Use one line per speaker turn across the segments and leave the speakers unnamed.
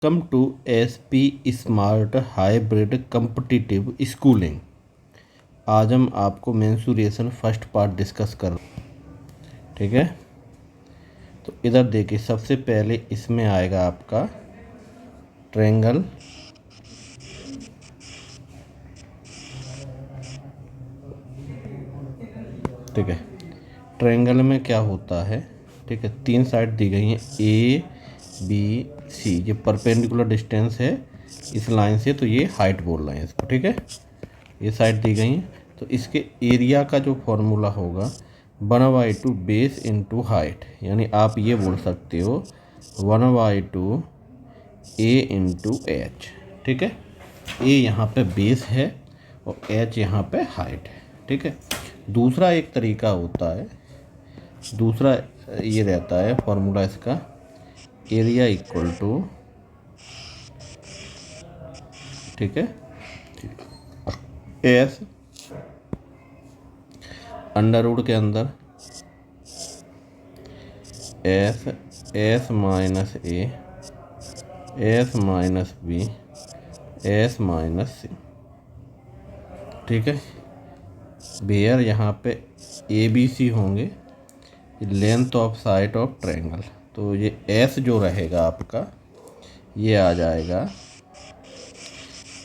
Welcome to SP smart hybrid competitive schooling. आज हम आपको मेंसुरेशन फर्स्ट पार्ट डिस्कस कर रहे हैं। ठीक है, तो इधर देखिए, सबसे पहले इसमें आएगा आपका ट्रायंगल। ठीक है, ट्रायंगल में क्या होता है, ठीक है, तीन साइड दी गई हैं ए बी सी। ये परपेंडिकुलर डिस्टेंस है इस लाइन से, तो ये हाइट बोल रहे हैं इसको। ठीक है, ये साइड दी गई हैं, तो इसके एरिया का जो फॉर्मूला होगा 1/2 बेस इंटू हाइट, यानी आप ये बोल सकते हो 1/2 ए इंटू एच। ठीक है, ए यहाँ पे बेस है और एच यहाँ पे हाइट है। ठीक है, दूसरा एक तरीका होता है, दूसरा ये रहता है फॉर्मूला इसका, एरिया इक्वल टू, ठीक है, एस अंडर रूट के अंदर S minus A, S minus B, S minus C. ठीक है, वेयर यहाँ पे ए बी सी होंगे length of side of triangle, तो ये एस जो रहेगा आपका ये आ जाएगा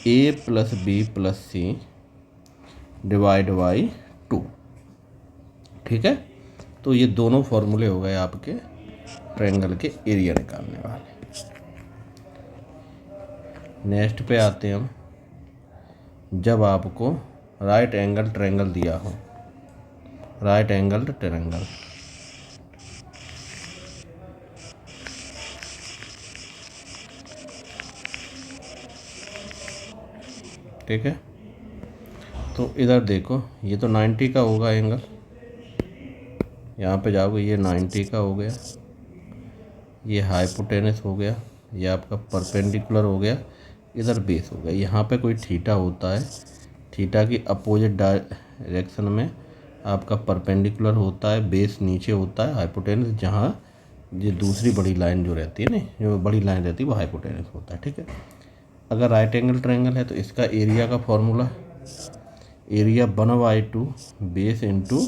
A plus B plus C divide by 2। ठीक है, तो ये दोनों फॉर्मूले हो गए आपके ट्रायंगल के एरिया निकालने वाले। नेक्स्ट पे आते हैं हम, जब आपको राइट एंगल ट्रायंगल दिया हो, राइट एंगल ट्रायंगल, ठीक है, तो इधर देखो ये तो 90 का होगा एंगल, यहाँ पे जाओगे ये 90 का हो गया, ये हाइपोटेनस हो गया, ये आपका परपेंडिकुलर हो गया, इधर बेस हो गया। यहाँ पे कोई थीटा होता है, थीटा की अपोजिट डायरेक्शन में आपका परपेंडिकुलर होता है, बेस नीचे होता है, हाइपोटेनस जहाँ ये दूसरी बड़ी लाइन जो रहती है ना, जो बड़ी लाइन रहती है वो हाइपोटेनस होता है। ठीक है, अगर राइट एंगल ट्रायंगल है तो इसका एरिया का formula, area 1/2 base into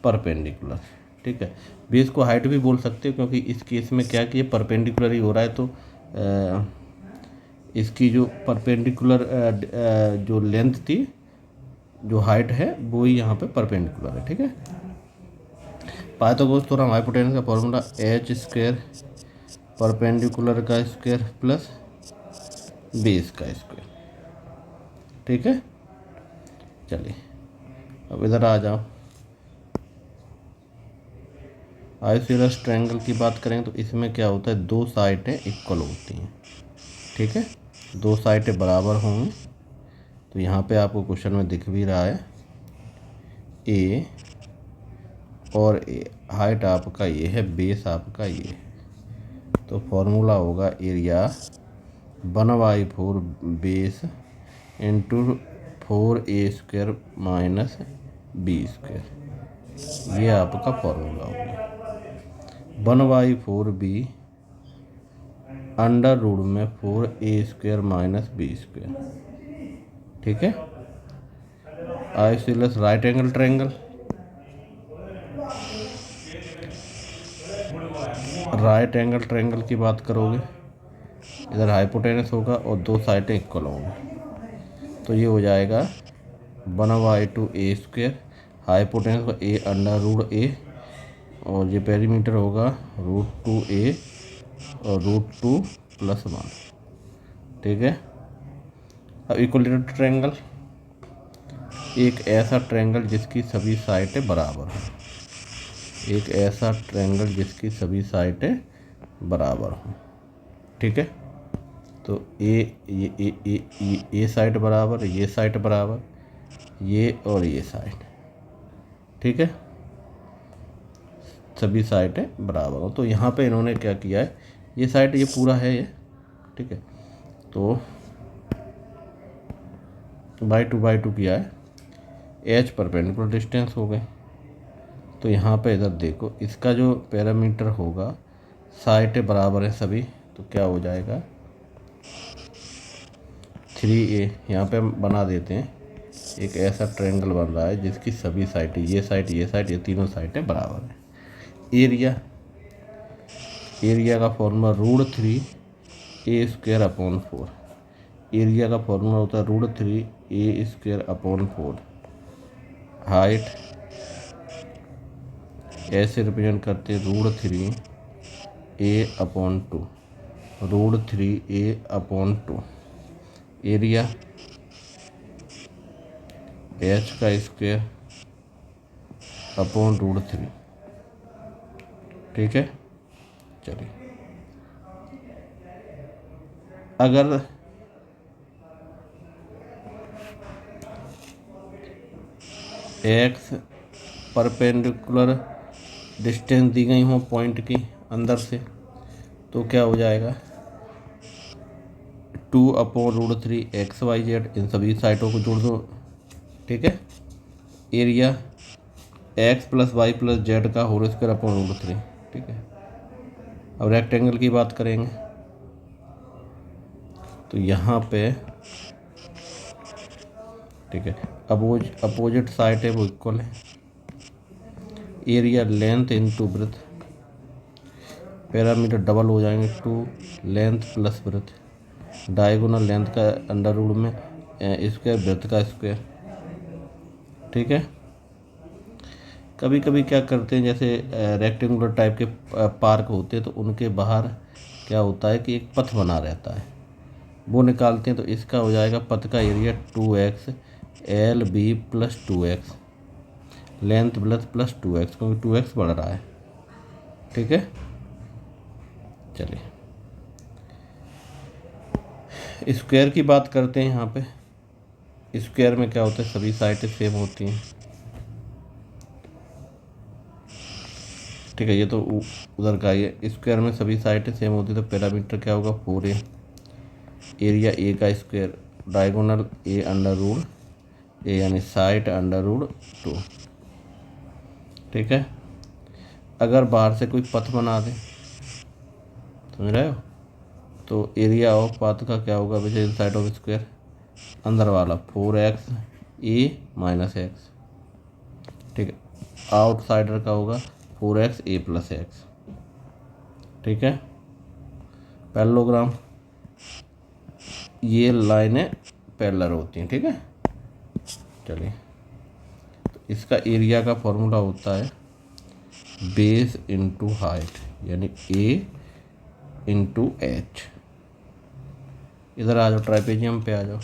perpendicular. ठीक है, बेस को हाइट भी बोल सकते हो, क्योंकि इस केस में क्या कि ये परपेंडिकुलर ही हो रहा है, तो इसकी जो परपेंडिकुलर जो लेंथ थी, जो हाइट है वो ही यहाँ पे परपेंडिकुलर है। ठीक है, पाइथागोरस थ्योरम हाइपोटेनस का फॉर्मूला एच स्क्वायर परपेंडिकुलर का स्क्वायर प्लस बेस का स्क्वायर। ठीक है, चलिए अब इधर आ जाओ। आइसोसेलेस ट्रायंगल की बात करें तो इसमें क्या होता है, दो साइडें इक्वल होती हैं। ठीक है, दो साइडें बराबर होंगी, तो यहाँ पे आपको क्वेश्चन में दिख भी रहा है ए और ए, हाइट आपका ये है, बेस आपका ये है, तो फॉर्मूला होगा area 1/4 base into 4a² minus b², ये आपका फॉर्मूला हो गया। 1/4 बी अंडर रूट में 4a² माइनस b²। ठीक है, isosceles right angle triangle, right angle triangle की बात करोगे, इधर हाइपोटेनस होगा और दो साइडें इक्वल होंगी, तो ये हो जाएगा 1/2 a², हाइपोटेनस का ए अंडर रूट ए, और ये पेरीमीटर होगा √2a और √2 + 1। ठीक है, अब इक्विलेटरल ट्रायंगल, एक ऐसा ट्रायंगल जिसकी सभी साइडें बराबर हों, एक ऐसा ट्रायंगल जिसकी सभी साइडें बराबर हों। ठीक है, तो ये साइड बराबर, ये साइड बराबर, ये और ये साइड। ठीक है, सभी साइडें बराबर हो, तो यहाँ पे इन्होंने क्या किया है, ये साइड ये पूरा है ये। ठीक है, तो 2/2 किया है, एच परपेंडिकुलर डिस्टेंस हो गए, तो यहाँ पे इधर देखो इसका जो पैरामीटर होगा, साइडें बराबर है सभी, तो क्या हो जाएगा 3A यहाँ पे हम बना देते हैं। एक ऐसा ट्रायंगल बन रहा है जिसकी सभी साइड, ये साइड ये तीनों साइडें बराबर हैं। एरिया का फॉर्मूला √3A² अपॉन 4। एरिया का फॉर्मूला होता है √3A² अपॉन 4। हाइट ऐसे रिप्रेजेंट करते हैं √3A/2, √3A/2। Area h² upon √3। ठीक है, चलिए अगर x परपेंडिकुलर डिस्टेंस दी गई हो पॉइंट की अंदर से, तो क्या हो जाएगा 2/√3 XYZ, इन सभी साइडों को जोड़ दो। ठीक है, एरिया x + y + z का होल² अपॉन √3। ठीक है, अब रेक्टेंगल की बात करेंगे तो यहाँ पे ठीक है, अपोजिट साइड है वो इक्वल है। Area length into breadth, parameter double हो जाएंगे, 2 लेंथ + ब्रेथ, डायगोनल लेंथ का अंडर रूट में स्क्वायर, ब्रेथ का स्क्वायर। ठीक है, कभी कभी क्या करते हैं, जैसे रेक्टेंगुलर टाइप के पार्क होते हैं तो उनके बाहर क्या होता है कि एक पथ बना रहता है, वो निकालते हैं। तो इसका हो जाएगा पथ का area 2x LB + 2x, length plus 2x, क्योंकि 2x बढ़ रहा है। ठीक है, चलिए स्क्वायर की बात करते हैं। यहाँ पे स्क्वायर में क्या होता है, सभी साइडें सेम होती हैं। ठीक है, ये तो उधर का ही है। स्क्वायर में सभी साइडें सेम होती है तो पैरामीटर क्या होगा 4A। एरिया A का स्क्वायर, डायगोनल A√A यानी साइड √2। ठीक है, अगर बाहर से कोई पथ बना दे, समझ रहे हो, तो एरिया ऑफ पाथ का क्या होगा, which is side of square, अंदर वाला 4xA - x। ठीक है, आउटसाइडर का होगा 4xA + x। ठीक है, पैरेललोग्राम, ये लाइनें पैरेलल होती हैं। ठीक है, चलिए तो इसका एरिया का फॉर्मूला होता है बेस इंटू हाइट, यानी A इंटू H। इधर आ जाओ, ट्राइपेजियम पे आ जाओ।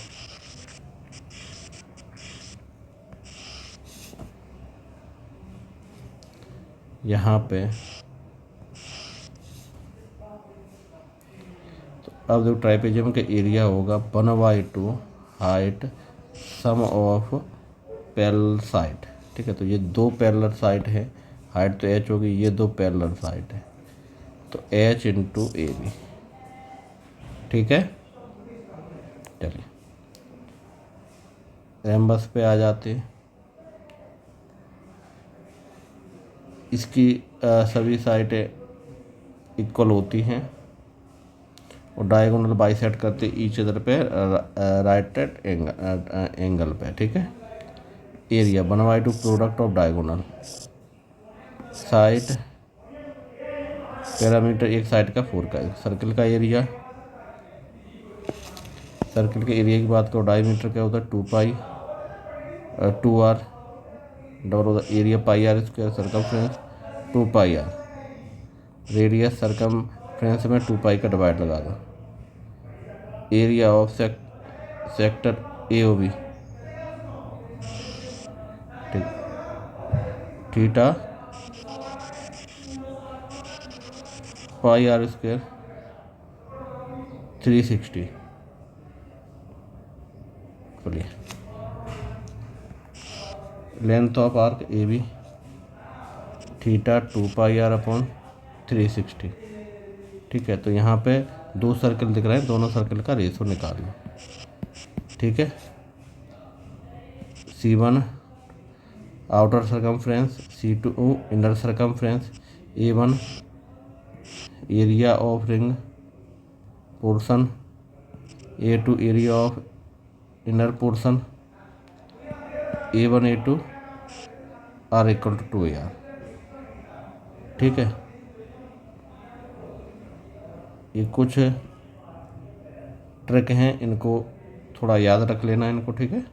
यहाँ पे तो अब जो ट्राइपेजियम का एरिया होगा 1/2 height sum of parallel side. ठीक है, तो ये 2 पैरेलल साइड है, हाइट तो h होगी, ये 2 पैरेलल साइड है तो h इंटू AB। ठीक है, चलिए रेम्बस पे आ जाते हैं। इसकी सभी साइडें इक्वल होती हैं और डायगोनल बाइसेक्ट करते ईच अदर पे राइट एट एंगल पे। ठीक है, area 1/2 product of diagonal side, parameter एक साइड का 4 का। सर्कल का एरिया, सर्कल के एरिया की बात करो, डायमीटर क्या होता है 2π 2r डबल होता है area πr², circumference 2πr, radius circumference में 2π का डिवाइड लगा दो। एरिया ऑफ सेक्टर AOB, ठीक, थीटा πr² 360। चलिए length of arc AB theta 2πr/360। ठीक है, तो यहाँ पे 2 सर्कल दिख रहे हैं, दोनों सर्कल का रेशो निकाल लो। ठीक है, C1 outer circumference, C2 inner circumference, A1 area of ring portion, A2 area of inner portion A1 A2 are equal to 2AR। ठीक है, ये कुछ ट्रिक हैं, इनको थोड़ा याद रख लेना इनको। ठीक है।